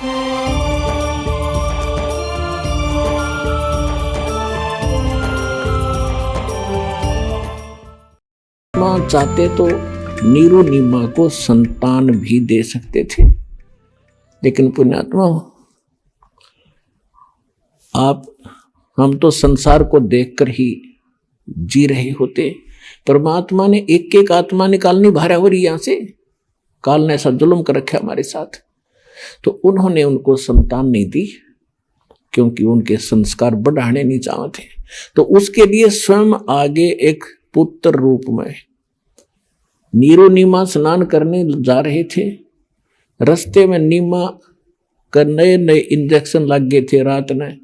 मां चाहते तो नीरू नीमा को संतान भी दे सकते थे, लेकिन पुण्यात्मा आप हम तो संसार को देखकर ही जी रहे होते। परमात्मा ने एक एक आत्मा निकालनी भारा हो रही यहां से, काल ने ऐसा जुल्म कर रखा हमारे साथ। तो उन्होंने उनको संतान नहीं दी क्योंकि उनके संस्कार बढ़ाने नहीं चाहते। तो उसके लिए स्वयं आगे एक पुत्र रूप में नीरू नीमा स्नान करने जा रहे थे। रास्ते में नीमा का नए नए इंजेक्शन लग गए थे। रात में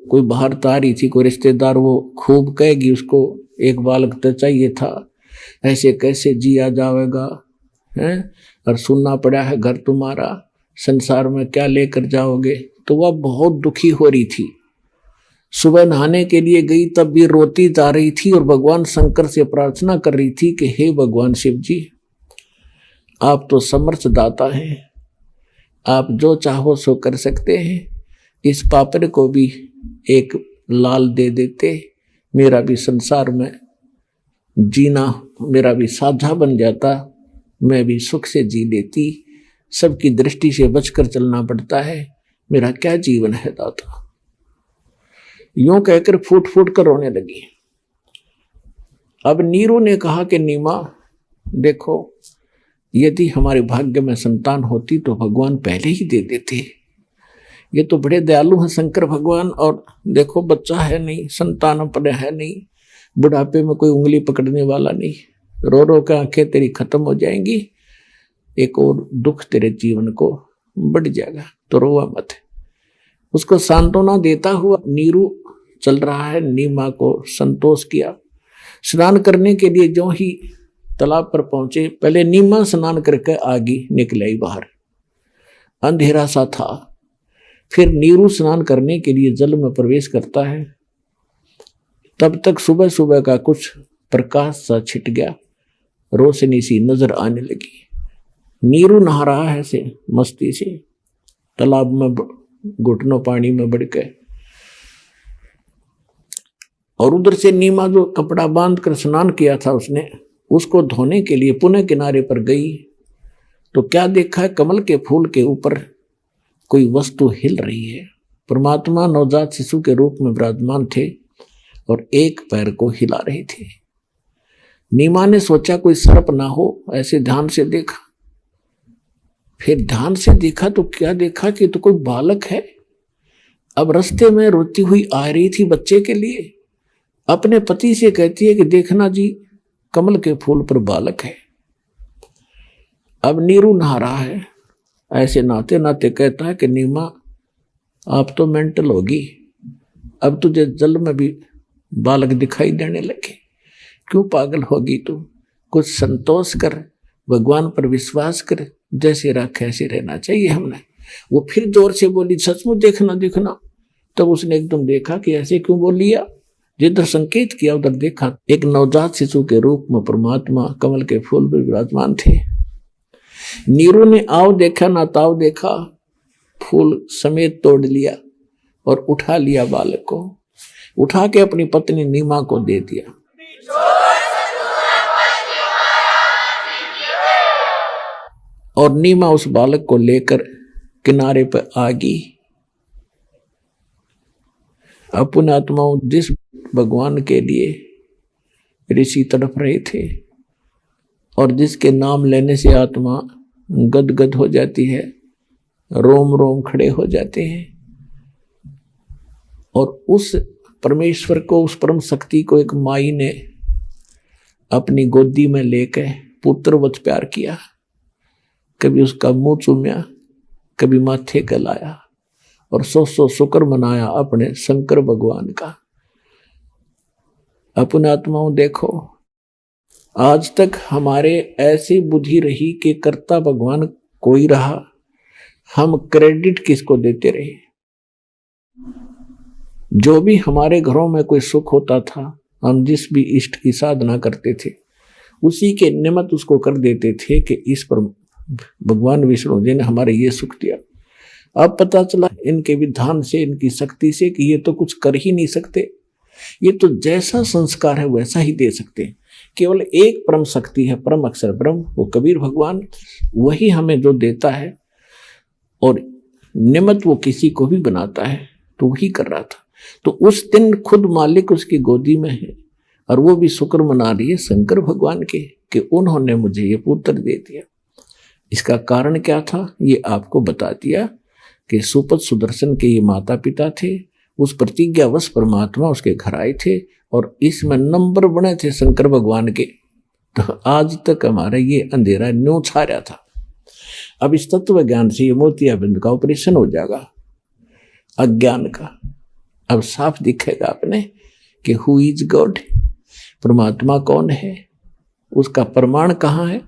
कोई बाहर तारी थी, कोई रिश्तेदार, वो खूब कहेगी उसको एक बालक तो चाहिए था, ऐसे कैसे जिया जाएगा हैं, और सुनना पड़ा है घर तुम्हारा, संसार में क्या लेकर जाओगे। तो वह बहुत दुखी हो रही थी। सुबह नहाने के लिए गई तब भी रोती जा रही थी और भगवान शंकर से प्रार्थना कर रही थी कि हे भगवान शिव जी, आप तो समर्थ दाता हैं, आप जो चाहो सो कर सकते हैं। इस पापर को भी एक लाल दे देते, मेरा भी संसार में जीना मेरा भी साझा बन जाता, मैं भी सुख से जी लेती। सबकी दृष्टि से बचकर चलना पड़ता है, मेरा क्या जीवन है दाता। यूं कहकर फूट फूट कर रोने लगी। अब नीरू ने कहा कि नीमा देखो, यदि हमारे भाग्य में संतान होती तो भगवान पहले ही दे देते। ये तो बड़े दयालु हैं शंकर भगवान, और देखो बच्चा है नहीं, संतान अपने है नहीं, बुढ़ापे में कोई उंगली पकड़ने वाला नहीं, रो रो के आंखें तेरी खत्म हो जाएंगी, एक और दुख तेरे जीवन को बढ़ जाएगा, तो रोवा मत। उसको सांत्वना देता हुआ नीरू चल रहा है। नीमा को संतोष किया। स्नान करने के लिए जो ही तालाब पर पहुंचे, पहले नीमा स्नान करके आगे निकल आई बाहर, अंधेरा सा था। फिर नीरू स्नान करने के लिए जल में प्रवेश करता है। तब तक सुबह सुबह का कुछ प्रकाश सा छिट गया, रोशनी सी नजर आने लगी। नीरू नहा रहा है से मस्ती से, तालाब में घुटनों पानी में बढ़ गए। और उधर से नीमा जो कपड़ा बांध कर स्नान किया था उसने, उसको धोने के लिए पुनः किनारे पर गई तो क्या देखा है, कमल के फूल के ऊपर कोई वस्तु हिल रही है। परमात्मा नवजात शिशु के रूप में विराजमान थे और एक पैर को हिला रहे थे। नीमा ने सोचा कोई सर्प ना हो, ऐसे ध्यान से देखा। फिर ध्यान से देखा तो क्या देखा कि तो कोई बालक है। अब रास्ते में रोती हुई आ रही थी बच्चे के लिए, अपने पति से कहती है कि देखना जी, कमल के फूल पर बालक है। अब नीरू नहा रहा है, ऐसे नहाते नहाते कहता है कि नीमा आप तो मेंटल होगी, अब तुझे जल में भी बालक दिखाई देने लगे, क्यों पागल होगी तू, कुछ संतोष कर, भगवान पर विश्वास कर, जैसे रख ऐसे रहना चाहिए हमने। वो फिर जोर से बोली सचमुच देखना देखना। तब उसने एकदम देखा कि ऐसे क्यों बोल लिया, जिधर संकेत किया उधर देखा, एक नवजात शिशु के रूप में परमात्मा कमल के फूल पर विराजमान थे। नीरू ने आओ देखा ना ताव देखा, फूल समेत तोड़ लिया और उठा लिया बालक को, उठा के अपनी पत्नी नीमा को दे दिया। और नीमा उस बालक को लेकर किनारे पर आ गई। अपने आत्माओं, जिस भगवान के लिए ऋषि तड़प रहे थे और जिसके नाम लेने से आत्मा गदगद हो जाती है, रोम रोम खड़े हो जाते हैं, और उस परमेश्वर को, उस परम शक्ति को एक माई ने अपनी गोदी में लेकर पुत्रवत प्यार किया। कभी उसका मुंह चूम्या, कभी माथे गलाया और सौ शुक्र मनाया अपने शंकर भगवान का। अपने आत्माओं देखो, आज तक हमारे ऐसी बुद्धि रही कि कर्ता भगवान कोई रहा, हम क्रेडिट किसको देते रहे। जो भी हमारे घरों में कोई सुख होता था, हम जिस भी इष्ट की साधना करते थे, उसी के निमित्त उसको कर देते थे कि इस पर भगवान विष्णु जी ने हमारे ये सुख दिया। अब पता चला इनके विधान से, इनकी शक्ति से कि ये तो कुछ कर ही नहीं सकते, ये तो जैसा संस्कार है वैसा ही दे सकते हैं। केवल एक परम शक्ति है, परम अक्षर ब्रह्म, वो कबीर भगवान, वही हमें जो देता है और निमित्त वो किसी को भी बनाता है, तो वही कर रहा था। तो उस दिन खुद मालिक उसकी गोदी में है और वो भी शुक्र मना रही है शंकर भगवान के कि उन्होंने मुझे ये पुत्र दे दिया। इसका कारण क्या था ये आपको बता दिया कि सुपत सुदर्शन के ये माता पिता थे, उस प्रतिज्ञावश परमात्मा उसके घर आए थे और इसमें नंबर बने थे शंकर भगवान के। तो आज तक हमारा ये अंधेरा न्यों छा रहा था। अब इस तत्व ज्ञान से ये मोतियाबिंद का ऑपरेशन हो जाएगा अज्ञान का। अब साफ दिखेगा आपने कि हु इज गॉड, परमात्मा कौन है, उसका प्रमाण कहाँ है।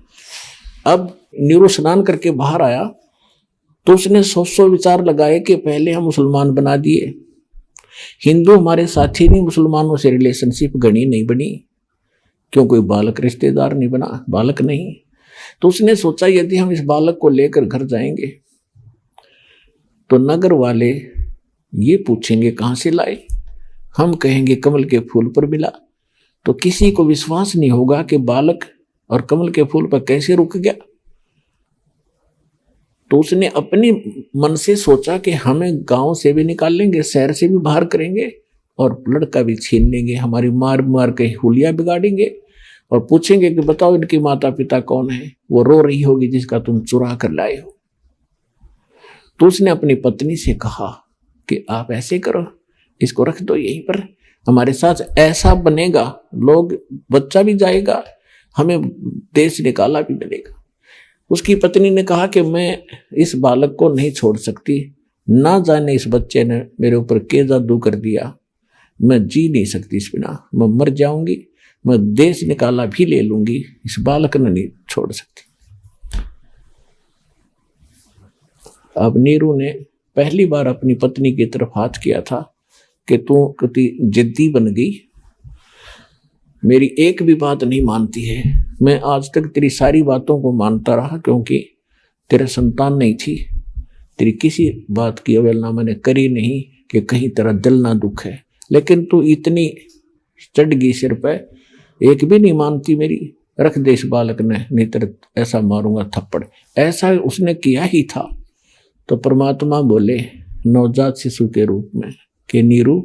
अब नीरू स्नान करके बाहर आया तो उसने 100 विचार लगाए कि पहले हम मुसलमान बना दिए, हिंदू हमारे साथी नहीं, मुसलमानों से रिलेशनशिप घनी नहीं बनी, क्यों कोई बालक रिश्तेदार नहीं बना, बालक नहीं। तो उसने सोचा यदि हम इस बालक को लेकर घर जाएंगे तो नगर वाले ये पूछेंगे कहाँ से लाए, हम कहेंगे कमल के फूल पर मिला, तो किसी को विश्वास नहीं होगा कि बालक और कमल के फूल पर कैसे रुक गया। तो उसने अपने मन से सोचा कि हमें गांव से भी निकाल लेंगे, शहर से भी बाहर करेंगे और लड़का भी छीन लेंगे, हमारी मार मार के हुलिया बिगाड़ेंगे और पूछेंगे कि बताओ इनके माता पिता कौन है, वो रो रही होगी जिसका तुम चुरा कर लाए हो। तो उसने अपनी पत्नी से कहा कि आप ऐसे करो, इसको रख दो यहीं पर, हमारे साथ ऐसा बनेगा, लोग बच्चा भी जाएगा, हमें देश निकाला भी मिलेगा। उसकी पत्नी ने कहा कि मैं इस बालक को नहीं छोड़ सकती, ना जाने इस बच्चे ने मेरे ऊपर क्या जादू कर दिया, मैं जी नहीं सकती इस बिना, मैं मर जाऊंगी, मैं देश निकाला भी ले लूंगी, इस बालक ने नहीं छोड़ सकती। अब नीरू ने पहली बार अपनी पत्नी की तरफ हाथ किया था कि तू कितनी जिद्दी बन गई, मेरी एक भी बात नहीं मानती है। मैं आज तक तेरी सारी बातों को मानता रहा क्योंकि तेरा संतान नहीं थी, तेरी किसी बात की अवहेलना मैंने करी नहीं कि कहीं तेरा दिल ना दुख है, लेकिन तू इतनी चढ़ गई सिर पे, एक भी नहीं मानती मेरी, रख दे इस बालक ने, नहीं तेरे ऐसा मारूंगा थप्पड़। ऐसा उसने किया ही था। तो परमात्मा बोले नवजात शिशु के रूप में कि नीरू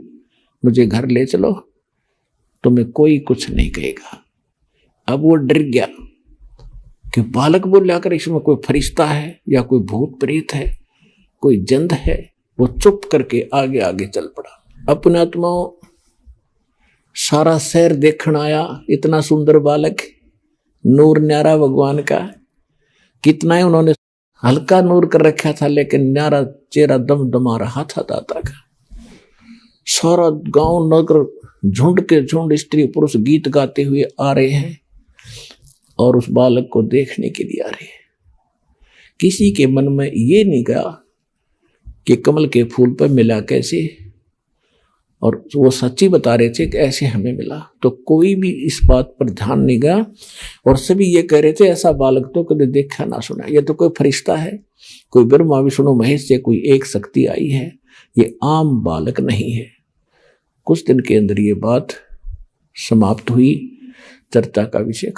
मुझे घर ले चलो, तुम्हें कोई कुछ नहीं कहेगा। अब वो डर गया कि बालक बोला कर इसमें कोई फरिश्ता है या कोई भूत प्रेत है, कोई जंद है। वो चुप करके आगे आगे चल पड़ा। अपने आत्माओं सारा शहर देखने आया, इतना सुंदर बालक, नूर न्यारा भगवान का, कितना ही उन्होंने हल्का नूर कर रखा था लेकिन न्यारा चेहरा दमदमा रहा था दाता का। सारा गांव नगर झुंड के झुंड स्त्री पुरुष गीत गाते हुए आ रहे हैं और उस बालक को देखने के लिए आ रहे हैं। किसी के मन में ये नहीं गया कि कमल के फूल पर मिला कैसे, और वो सच्ची बता रहे थे कि ऐसे हमें मिला। तो कोई भी इस बात पर ध्यान नहीं गया और सभी ये कह रहे थे ऐसा बालक तो कभी देखा ना सुना, ये तो कोई फरिश्ता है, कोई ब्रह्मा विष्णु महेश से कोई एक शक्ति आई है, ये आम बालक नहीं है। कुछ दिन के अंदर ये बात समाप्त हुई, चर्चा का विषय।